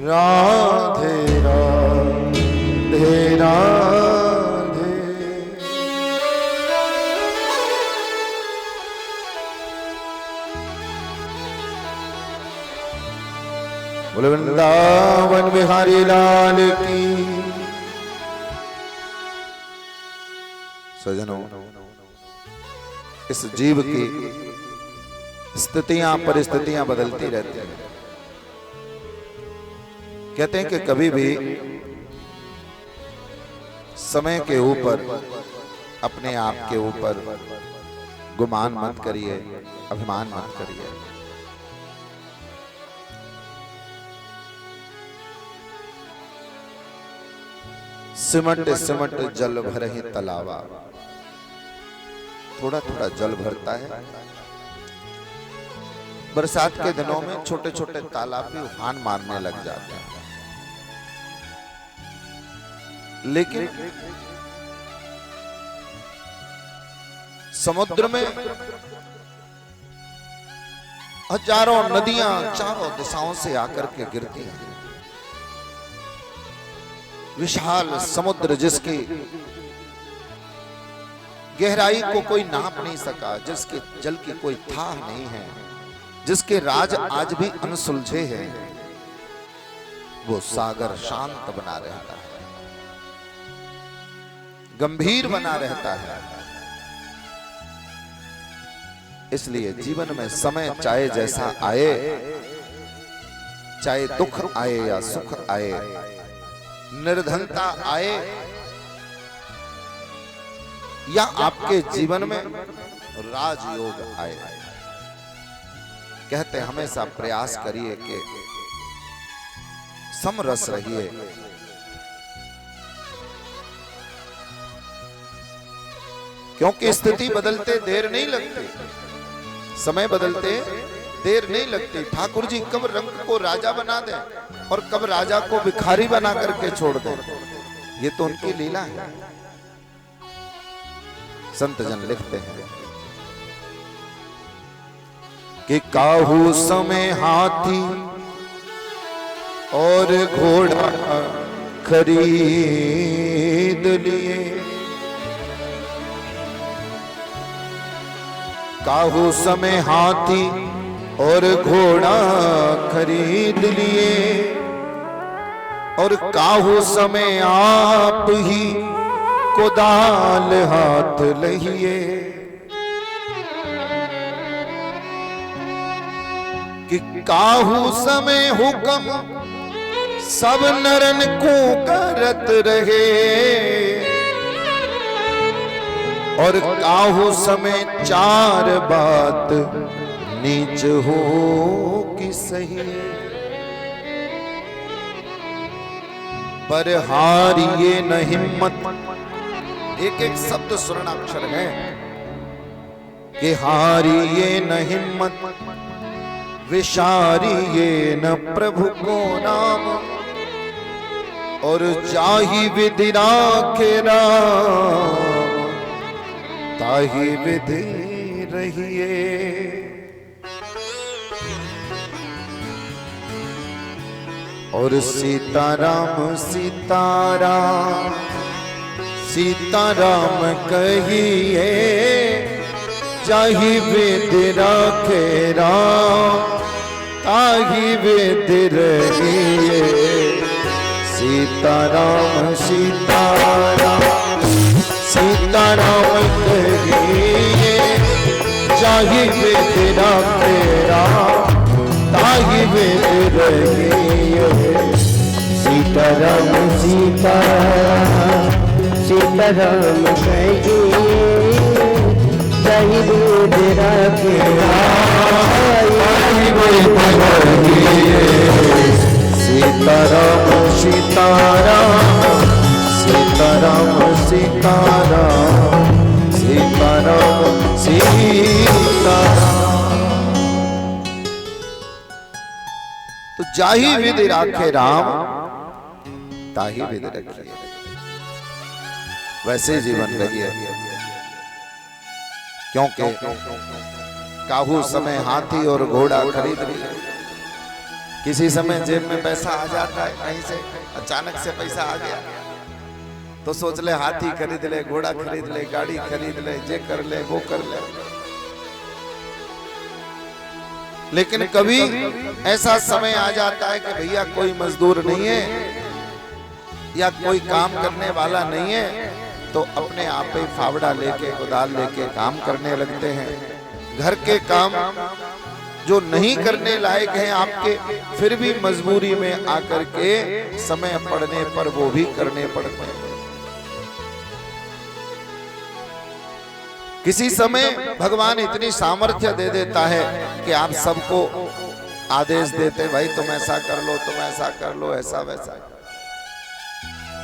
राधे राधे राधे। बोले वृंदावन बिहारी लाल की। सजनों, इस जीव की स्थितियां परिस्थितियां बदलती रहती हैं। कहते हैं कि कभी भी समय के ऊपर, अपने आप के ऊपर गुमान मत करिए, अभिमान मत करिए। सिमट सिमट जल भरहि तलावा। थोड़ा थोड़ा जल भरता है। बरसात के दिनों में छोटे छोटे तालाब भी उफान मारने लग जाते हैं, लेकिन समुद्र में हजारों नदियां चारों दिशाओं से आकर के गिरती हैं। विशाल समुद्र जिसकी गहराई को कोई नाप नहीं सका, जिसके जल की कोई थाह नहीं है, जिसके राज आज भी अनसुलझे हैं, वो सागर शांत बना रहता है, गंभीर बना रहता है। इसलिए जीवन में समय चाहे जैसा आए, चाहे दुख आए या सुख आए, निर्धनता आए या आपके जीवन में राजयोग आए, कहते हमेशा प्रयास करिए कि समरस रहिए। क्योंकि स्थिति बदलते देर नहीं लगती, समय बदलते देर नहीं लगती। ठाकुर जी कब रंग को राजा बना दें और कब राजा को भिखारी बना करके छोड़ दें, ये तो उनकी लीला है। संत जन लिखते हैं कि काहू समय हाथी और घोड़ा खरीद लिए, काहू समय हाथी और घोड़ा खरीद लिए, और काहू समय आप ही कुदाल हाथ लहिए। कि काहू समय हुक्म सब नरन को करत रहे, और काहू समय चार बात नीच हो कि सही। पर हारिए न हिम्मत, एक एक शब्द स्वर्णाक्षर है, कि हारिए न हिम्मत, विशारिए न प्रभु को नाम, और जाहि विधि राखे राम, ताहि विधि रहिए। और सीताराम सीताराम सीताराम कहिए, जाहि विधि राखे राम, ताहि विधि रहिए। सीताराम सीताराम सीताराम कहिए, जाहि विधि राखे राम, ताहि विधि रहिए। सीताराम सीताराम सीताराम कहिए, जाहि विधि राखे राम, ताहि विधि रहिए। सीताराम सीताराम सीताराम सीताराम सीताराम सीताराम। तो जाहि विधि राखे राम, ताहि विधि रखिए। वैसे जीवन रहिए, क्योंकि काहू समय हाथी और घोड़ा खरीद लिए, किसी समय जेब में पैसा आ जाता है, कहीं से अचानक से पैसा आ गया तो सोच ले हाथी खरीद ले, घोड़ा खरीद ले, गाड़ी खरीद ले, ये कर ले, वो कर ले। लेकिन कभी ऐसा समय आ जाता है कि भैया कोई मजदूर नहीं है या कोई काम करने वाला नहीं है, तो अपने आप ही फावड़ा लेके, कुदाल लेके काम करने लगते हैं। घर के काम जो नहीं करने लायक हैं आपके, फिर भी मजबूरी में आकर के समय पड़ने पर वो भी करने पड़ते हैं। किसी समय भगवान इतनी सामर्थ्य दे देता है कि आप सबको आदेश देते, भाई तुम ऐसा कर लो, तुम ऐसा कर लो, ऐसा वैसा।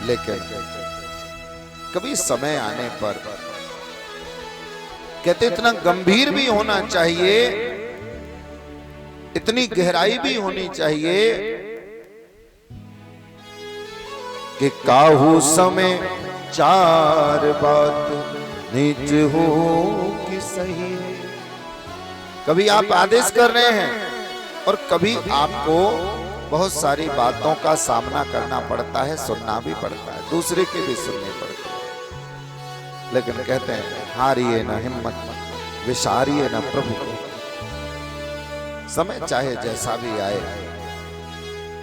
लेकिन कभी समय आने पर कहते इतना गंभीर भी होना चाहिए, इतनी गहराई भी होनी चाहिए कि काहू समय चार बात निज हो कि सही। कभी आप आदेश कर रहे हैं और कभी आपको बहुत सारी बातों का सामना करना पड़ता है, सुनना भी पड़ता है, दूसरे के भी सुनने पड़ते हैं। लेकिन कहते हैं हारिए न हिम्मत, विसारिए न प्रभु को। समय चाहे जैसा भी आए,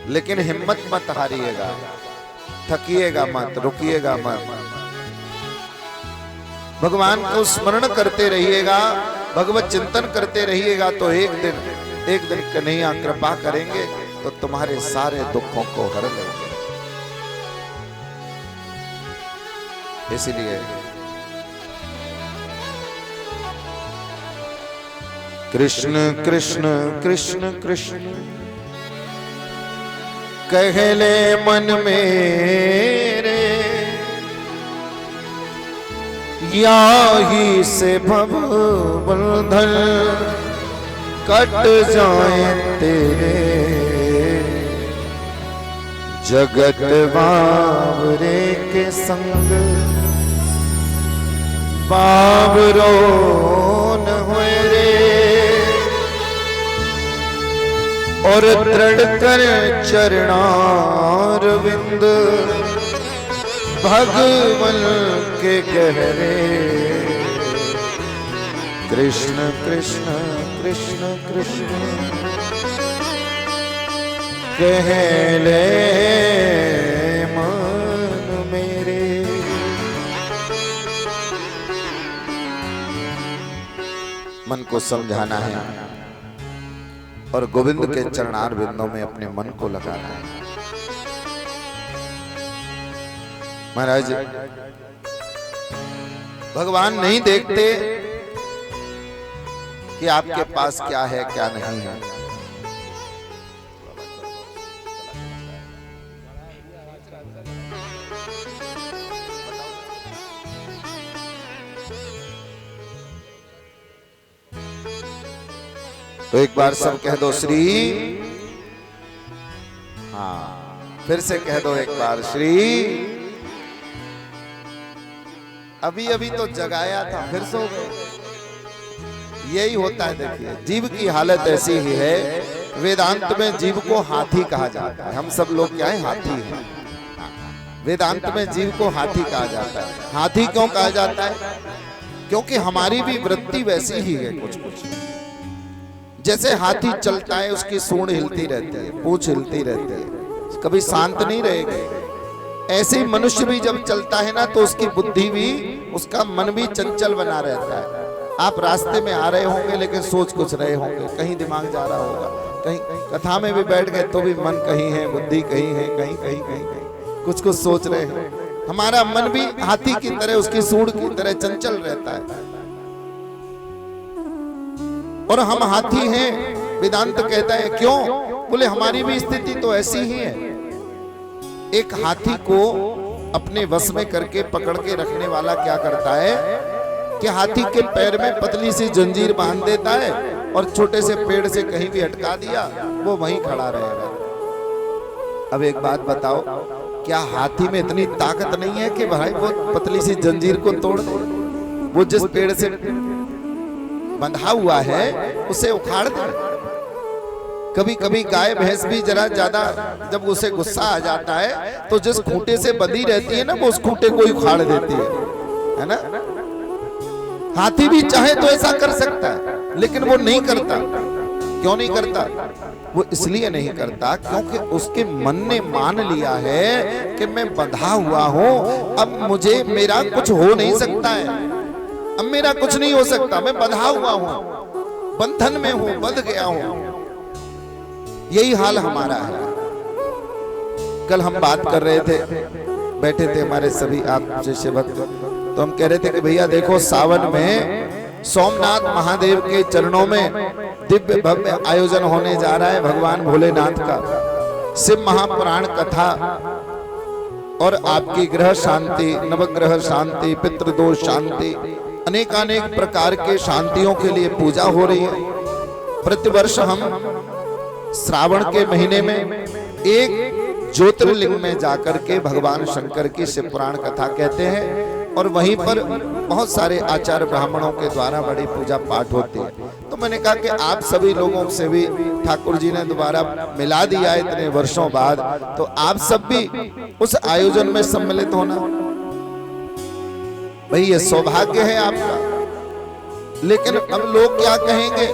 लेकिन हिम्मत मत हारिएगा, थकिएगा मत, रुकिएगा मत। भगवान को स्मरण करते रहिएगा, भगवत चिंतन करते रहिएगा, तो एक दिन कन्हैया कृपा करेंगे तो तुम्हारे सारे दुखों को हर लेंगे। इसलिए कृष्ण कृष्ण कृष्ण कृष्ण कहले मन मेरे, याही से भव बंधन कट जाए तेरे। जगत बावरे के संग बावरो न होए रे, और दृढ़ कर चरणार विंद भगवन के गहरे। कृष्ण कृष्ण कृष्ण कृष्ण कहले मन मेरे। मन को समझाना है और गोविंद के चरणार बिंदों में अपने मन को लगाना है। महाराज भगवान नहीं देखते कि आपके पास क्या है क्या नहीं है। तो एक बार सब कह दो श्री। हाँ, फिर से कह दो एक बार श्री। अभी अभी तो जगाया था, फिर सो गए। यही होता है। देखिए जीव की हालत ऐसी ही है। वेदांत में जीव को हाथी कहा जाता है। हम सब लोग क्या है, हाथी हैं। वेदांत में जीव को हाथी कहा जाता है। हाथी क्यों कहा जाता है? क्योंकि हमारी भी वृत्ति वैसी ही है। कुछ कुछ जैसे हाथी चलता है, उसकी सूंड हिलती रहती है, पूंछ हिलती रहती है, कभी शांत नहीं रहेगी। ऐसे ही मनुष्य भी जब चलता है ना, तो उसकी बुद्धि भी, उसका मन भी चंचल बना रहता है। आप रास्ते में आ रहे होंगे लेकिन सोच कुछ रहे होंगे, कहीं दिमाग जा रहा होगा, कहीं कथा में भी बैठ गए तो भी मन कहीं है, बुद्धि कहीं है, कहीं कहीं कहीं कहीं कुछ कुछ सोच रहे हैं। हमारा मन भी हाथी की तरह, उसकी सूंड की तरह चंचल रहता है। और हम हाथी हैं, वेदांत कहता है। क्यों? बोले हमारी भी स्थिति तो ऐसी ही है। एक हाथी को अपने वश में करके पकड़ के रखने वाला क्या करता है कि हाथी के पैर में पतली सी जंजीर बांध देता है और छोटे से पेड़ से कहीं भी अटका दिया, वो वहीं खड़ा रहेगा। अब एक बात बताओ, क्या हाथी में इतनी ताकत नहीं है कि भाई वो पतली सी जंजीर को तोड़ दे? वो जिस पेड़ से बंधा हुआ है उसे उखाड़ दे। कभी कभी गाय भैंस भी जरा ज्यादा जब उसे गुस्सा आ जाता है तो जिस खूंटे से बंधी रहती है ना वो उस खूंटे को ही उखाड़ देती है ना। हाथी भी चाहे तो ऐसा कर सकता है लेकिन वो नहीं करता। क्यों नहीं करता? वो इसलिए नहीं करता क्योंकि उसके मन ने मान लिया है कि मैं बंधा हुआ हूं, अब मुझे मेरा कुछ हो नहीं सकता है, अब मेरा कुछ नहीं हो सकता, मैं बंधा हुआ हूं, बंधन में हूं, बंध गया हूं। यही हाल हमारा है। कल हम बात कर रहे थे, बैठे थे हमारे सभी आप जैसे भक्त, तो हम कह रहे थे कि भैया देखो सावन में सोमनाथ महादेव के चरणों में दिव्य भव्य आयोजन होने जा रहा है भगवान भोलेनाथ का। शिव महापुराण कथा और आपकी ग्रह शांति, नवग्रह शांति, पितृदोष शांति, अनेकानेक प्रकार के शांतियों के लिए पूजा हो रही है। प्रतिवर्ष हम श्रावण के महीने में एक ज्योतिर्लिंग में जाकर के भगवान शंकर की शिव पुराण कथा कहते हैं और वहीं पर बहुत सारे आचार्य ब्राह्मणों के द्वारा बड़ी पूजा पाठ होती है। तो मैंने कहा कि आप सभी लोगों से भी ठाकुर जी ने दोबारा मिला दिया इतने वर्षों बाद, तो आप सब भी उस आयोजन में सम्मिलित होना, भाई ये सौभाग्य है आपका। लेकिन अब लोग क्या कहेंगे